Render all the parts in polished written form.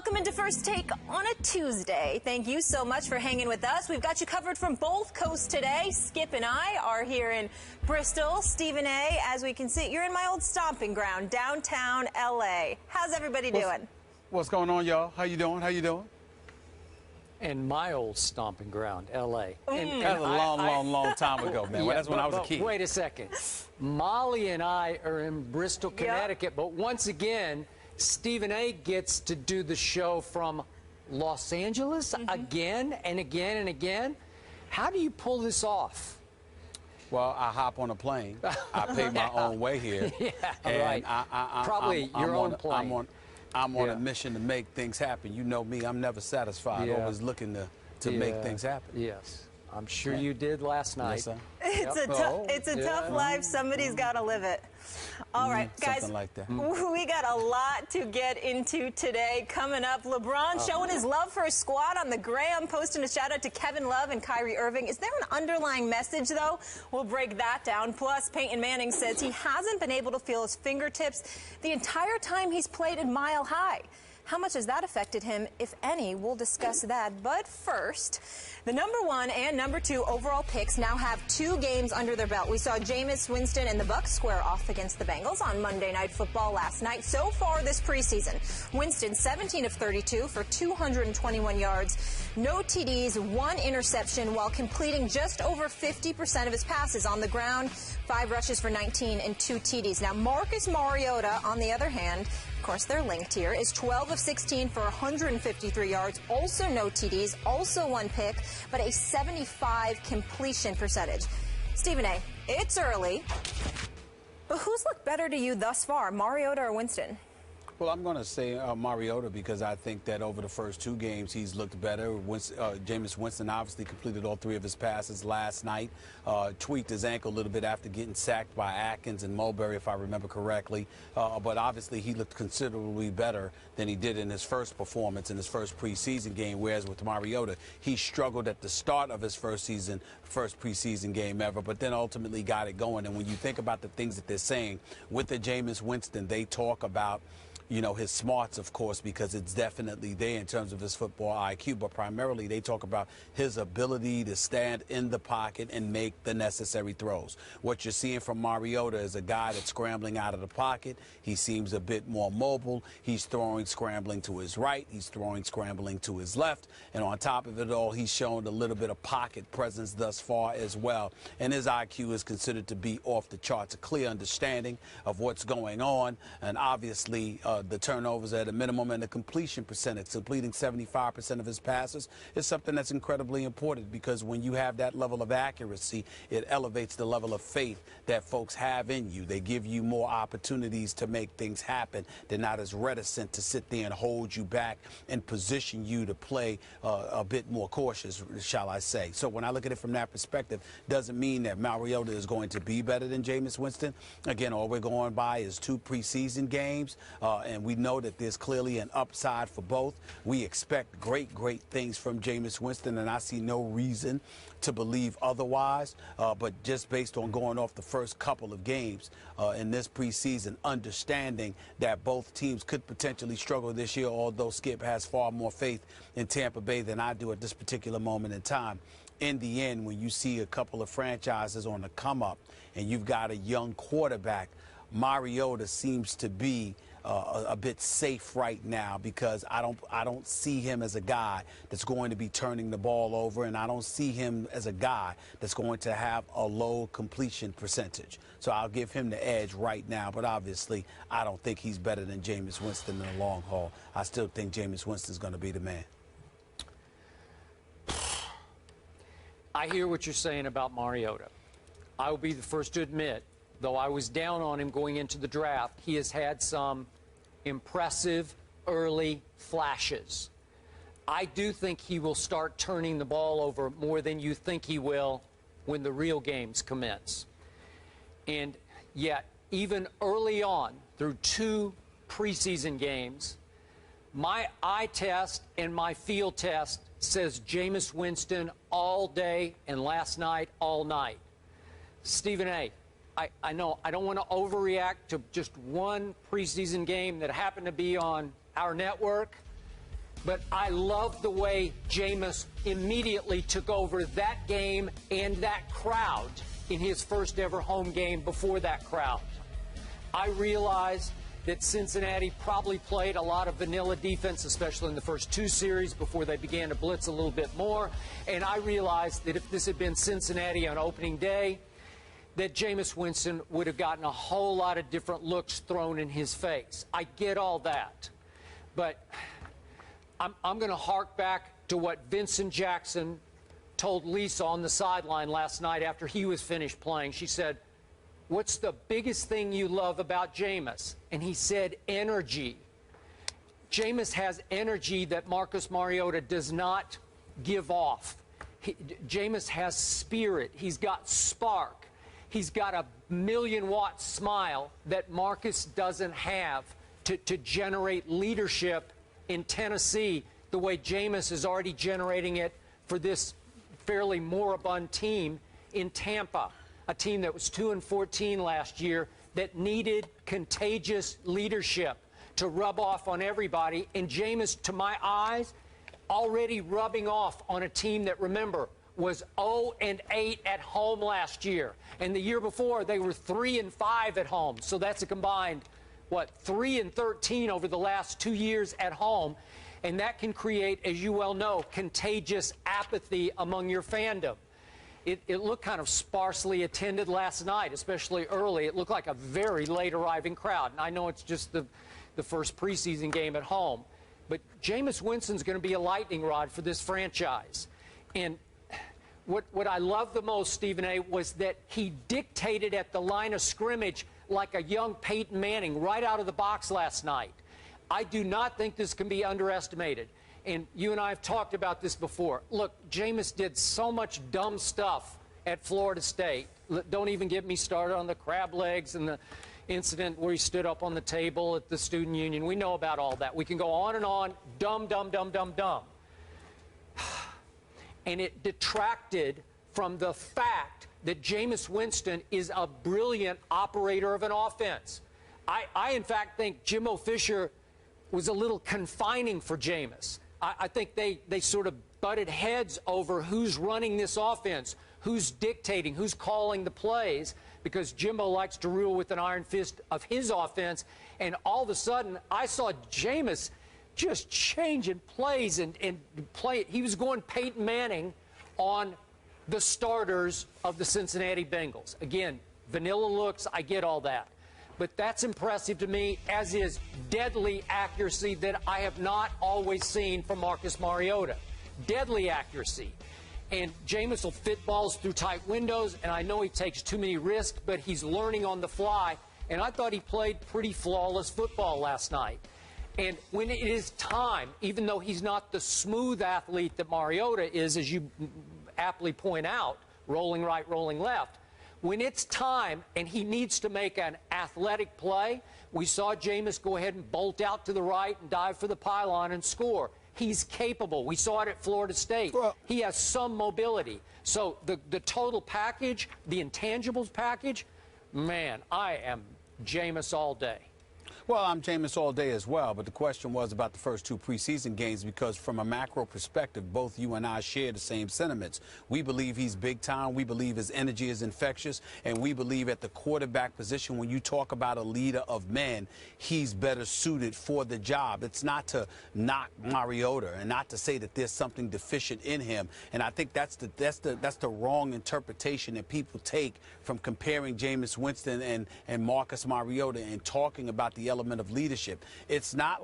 Welcome into First Take on a Tuesday. Thank you so much for hanging with us. We've got you covered from both coasts today. Skip and I are here in Bristol. Stephen A., as we can see, you're in my old stomping ground, downtown L.A. How's everybody doing? What's going on, y'all? How you doing? How you doing? And my old stomping ground, L.A. That was a long time ago, man. Yeah, that's when I was a kid. Wait a second. Molly and I are in Bristol, Connecticut, but once again, Stephen A. gets to do the show from Los Angeles again and again and again. How do you pull this off? Well, I hop on a plane. I pay my own way here. Yeah, and right. Probably your own plane. I'm on a mission to make things happen. You know me, I'm never satisfied. Always looking to make things happen. Yes. I'm sure you did last night. Yes, It's a tough life. Somebody's got to live it. All right, guys, something like that. We got a lot to get into today. Coming up, LeBron showing his love for his squad on the gram, posting a shout-out to Kevin Love and Kyrie Irving. Is there an underlying message, though? We'll break that down. Plus, Peyton Manning says he hasn't been able to feel his fingertips the entire time he's played in Mile High. How much has that affected him, if any? We'll discuss that. But first, the #1 and #2 overall picks now have 2 games under their belt. We saw Jameis Winston and the Bucs square off against the Bengals on Monday Night Football last night. So far this preseason, Winston 17 of 32 for 221 yards, no TDs, 1 interception, while completing just over 50% of his passes on the ground, 5 rushes for 19 and 2 TDs. Now, Marcus Mariota, on the other hand, of course, they're linked here, is 12 of 16 for 153 yards, also no TDs, also 1 pick, but a 75 completion percentage. Stephen A., it's early, but who's looked better to you thus far, Mariota or Winston? Well, I'm going to say Mariota because I think that over the first 2 games he's looked better. Jameis Winston obviously completed all 3 of his passes last night, tweaked his ankle a little bit after getting sacked by Atkins and Mulberry, if I remember correctly. But obviously he looked considerably better than he did in his first performance in his first preseason game, whereas with Mariota, he struggled at the start of his first preseason game ever, but then ultimately got it going. And when you think about the things that they're saying with the Jameis Winston, they talk about his smarts, of course, because it's definitely there in terms of his football IQ, but primarily they talk about his ability to stand in the pocket and make the necessary throws. What you're seeing from Mariota is a guy that's scrambling out of the pocket. He seems a bit more mobile. He's throwing scrambling to his right. He's throwing scrambling to his left. And on top of it all, he's shown a little bit of pocket presence thus far as well. And his IQ is considered to be off the charts, a clear understanding of what's going on. And obviously, the turnovers at a minimum and the completion percentage, completing 75% of his passes, is something that's incredibly important because when you have that level of accuracy, it elevates the level of faith that folks have in you. They give you more opportunities to make things happen. They're not as reticent to sit there and hold you back and position you to play a bit more cautious, shall I say. So when I look at it from that perspective, doesn't mean that Mariota is going to be better than Jameis Winston. Again, all we're going by is 2 preseason games, and we know that there's clearly an upside for both. We expect great things from Jameis Winston, and I see no reason to believe otherwise. But just based on going off the first couple of games in this preseason, understanding that both teams could potentially struggle this year, although Skip has far more faith in Tampa Bay than I do at this particular moment in time. In the end, when you see a couple of franchises on the come up and you've got a young quarterback, Mariota seems to be a bit safe right now because I don't see him as a guy that's going to be turning the ball over, and I don't see him as a guy that's going to have a low completion percentage. So I'll give him the edge right now, but obviously I don't think he's better than Jameis Winston in the long haul. I still think Jameis Winston's going to be the man. I hear what you're saying about Mariota. I will be the first to admit, though I was down on him going into the draft, he has had some impressive early flashes. I do think he will start turning the ball over more than you think he will when the real games commence. And yet, even early on, through 2 preseason games, my eye test and my field test says Jameis Winston all day and last night all night. Stephen A., I know I don't want to overreact to just 1 preseason game that happened to be on our network, But I love the way Jameis immediately took over that game and that crowd in his first ever home game before that crowd. I realize that Cincinnati probably played a lot of vanilla defense, especially in the first two series before they began to blitz a little bit more. And I realized that if this had been Cincinnati on opening day, that Jameis Winston would have gotten a whole lot of different looks thrown in his face. I get all that. But I'm going to hark back to what Vincent Jackson told Lisa on the sideline last night after he was finished playing. She said, "What's the biggest thing you love about Jameis?" And he said, energy. Jameis has energy that Marcus Mariota does not give off. Jameis has spirit. He's got spark. He's got a million-watt smile that Marcus doesn't have to generate leadership in Tennessee the way Jameis is already generating it for this fairly moribund team in Tampa, a team that was 2-14 last year that needed contagious leadership to rub off on everybody. And Jameis, to my eyes, already rubbing off on a team that, remember, was 0-8 at home last year. And the year before, they were 3-5 at home. So that's a combined, 3-13 over the last 2 years at home. And that can create, as you well know, contagious apathy among your fandom. It looked kind of sparsely attended last night, especially early. It looked like a very late arriving crowd. And I know it's just the first preseason game at home. But Jameis Winston's going to be a lightning rod for this franchise. And what I love the most, Stephen A., was that he dictated at the line of scrimmage like a young Peyton Manning right out of the box last night. I do not think this can be underestimated. And you and I have talked about this before. Look, Jameis did so much dumb stuff at Florida State. Don't even get me started on the crab legs and the incident where he stood up on the table at the student union. We know about all that. We can go on and on. Dumb, dumb, dumb, dumb, dumb. And it detracted from the fact that Jameis Winston is a brilliant operator of an offense. I in fact, think Jimbo Fisher was a little confining for Jameis. I think they sort of butted heads over who's running this offense, who's dictating, who's calling the plays, because Jimbo likes to rule with an iron fist of his offense. And all of a sudden, I saw Jameis just changing plays and play. He was going Peyton Manning on the starters of the Cincinnati Bengals. Again, vanilla looks, I get all that. But that's impressive to me, as is deadly accuracy that I have not always seen from Marcus Mariota. Deadly accuracy. And Jameis will fit balls through tight windows, and I know he takes too many risks, but he's learning on the fly. And I thought he played pretty flawless football last night. And when it is time, even though he's not the smooth athlete that Mariota is, as you aptly point out, rolling right, rolling left, when it's time and he needs to make an athletic play, we saw Jameis go ahead and bolt out to the right and dive for the pylon and score. He's capable. We saw it at Florida State. Well, he has some mobility. So the total package, the intangibles package, man, I am Jameis all day. Well, I'm Jameis all day as well, but the question was about the first two preseason games, because from a macro perspective, both you and I share the same sentiments. We believe he's big time. We believe his energy is infectious, and we believe at the quarterback position, when you talk about a leader of men, he's better suited for the job. It's not to knock Mariota and not to say that there's something deficient in him, and I think that's the wrong interpretation that people take from comparing Jameis Winston and Marcus Mariota and talking about the element of leadership. It's not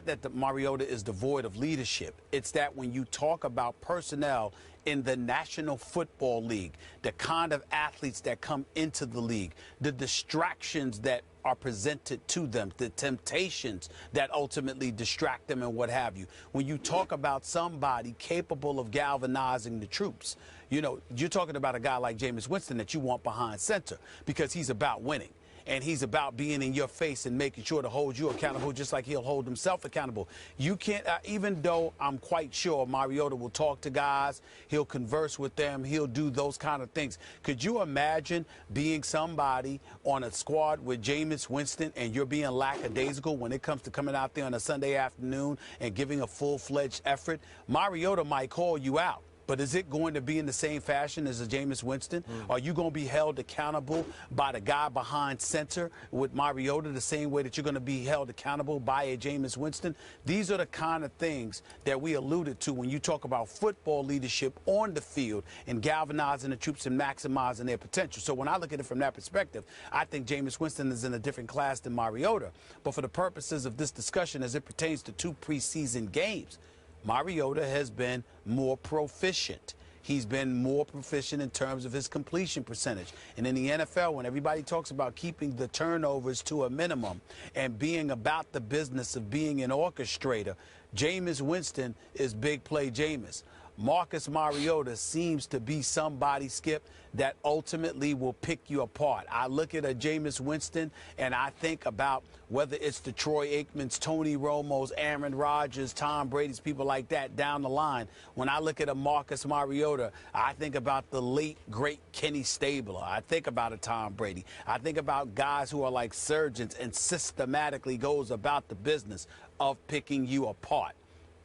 that the Mariota is devoid of leadership. It's that when you talk about personnel in the National Football League, the kind of athletes that come into the league, the distractions that are presented to them, the temptations that ultimately distract them and what have you. When you talk about somebody capable of galvanizing the troops, you know, you're talking about a guy like Jameis Winston that you want behind center because he's about winning. and he's about being in your face and making sure to hold you accountable just like he'll hold himself accountable. You can't, even though I'm quite sure Mariota will talk to guys, he'll converse with them, he'll do those kind of things. Could you imagine being somebody on a squad with Jameis Winston and you're being lackadaisical when it comes to coming out there on a Sunday afternoon and giving a full-fledged effort? Mariota might call you out. But is it going to be in the same fashion as a Jameis Winston? Are you going to be held accountable by the guy behind center with Mariota the same way that you're going to be held accountable by a Jameis Winston? These are the kind of things that we alluded to when you talk about football leadership on the field and galvanizing the troops and maximizing their potential. So when I look at it from that perspective, I think Jameis Winston is in a different class than Mariota. But for the purposes of this discussion as it pertains to 2 preseason games, Mariota has been more proficient. He's been more proficient in terms of his completion percentage. And in the NFL, when everybody talks about keeping the turnovers to a minimum and being about the business of being an orchestrator, Jameis Winston is big play Jameis. Marcus Mariota seems to be somebody, Skip, that ultimately will pick you apart. I look at a Jameis Winston and I think about whether it's the Troy Aikmans, Tony Romo's, Aaron Rodgers, Tom Brady's, people like that down the line. When I look at a Marcus Mariota, I think about the late, great Kenny Stabler. I think about a Tom Brady. I think about guys who are like surgeons and systematically goes about the business of picking you apart.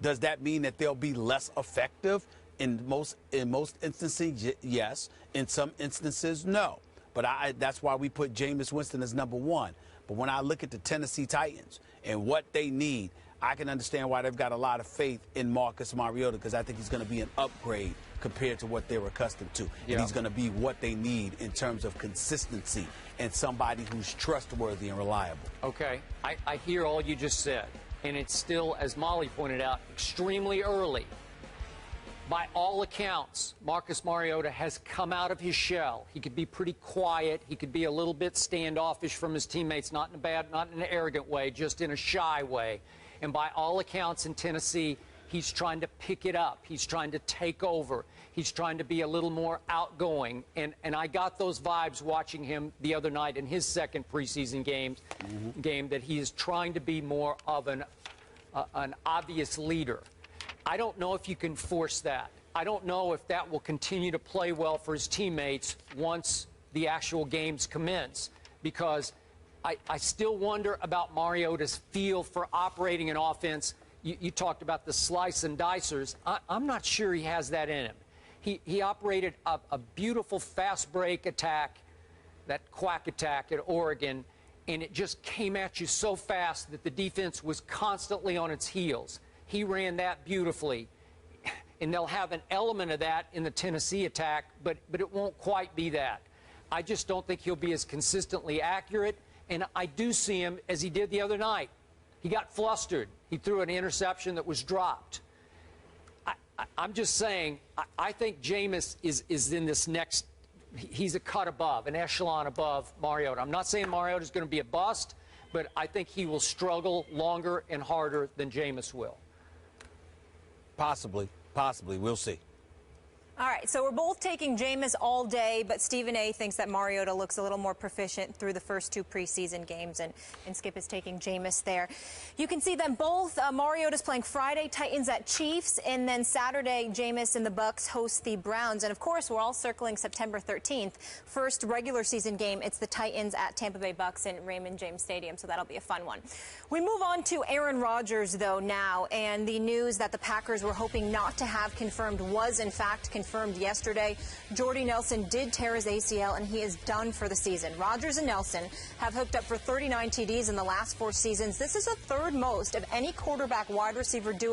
Does that mean that they'll be less effective? In most instances, yes. In some instances, no. But that's why we put Jameis Winston as number 1. But when I look at the Tennessee Titans and what they need, I can understand why they've got a lot of faith in Marcus Mariota, because I think he's going to be an upgrade compared to what they're accustomed to. Yeah. And he's going to be what they need in terms of consistency and somebody who's trustworthy and reliable. Okay. I hear all you just said. And it's still, as Molly pointed out, extremely early. By all accounts, Marcus Mariota has come out of his shell. He could be pretty quiet. He could be a little bit standoffish from his teammates, not in an arrogant way, just in a shy way. And by all accounts in Tennessee, he's trying to pick it up. He's trying to take over. He's trying to be a little more outgoing. And I got those vibes watching him the other night in his second preseason game, that he is trying to be more of an obvious leader. I don't know if you can force that. I don't know if that will continue to play well for his teammates once the actual games commence, because I still wonder about Mariota's feel for operating an offense. You talked about the slice and dicers. I'm not sure he has that in him. He operated a beautiful fast break attack, that quack attack at Oregon, and it just came at you so fast that the defense was constantly on its heels. He ran that beautifully, and they'll have an element of that in the Tennessee attack, but it won't quite be that. I just don't think he'll be as consistently accurate, and I do see him as he did the other night. He got flustered. He threw an interception that was dropped. I'm just saying, I think Jameis is in this next, he's a cut above, an echelon above Mariota. I'm not saying Mariota's going to be a bust, but I think he will struggle longer and harder than Jameis will. Possibly. We'll see. All right, so we're both taking Jameis all day, but Stephen A. thinks that Mariota looks a little more proficient through the first 2 preseason games, and Skip is taking Jameis there. You can see them both. Mariota's playing Friday, Titans at Chiefs, and then Saturday, Jameis and the Bucs host the Browns. And, of course, we're all circling September 13th. First regular season game, it's the Titans at Tampa Bay Bucs in Raymond James Stadium, so that'll be a fun one. We move on to Aaron Rodgers, though, now, and the news that the Packers were hoping not to have confirmed was, in fact, confirmed yesterday. Jordy Nelson did tear his ACL, and he is done for the season. Rodgers and Nelson have hooked up for 39 TDs in the last 4 seasons. This is the 3rd most of any quarterback wide receiver duo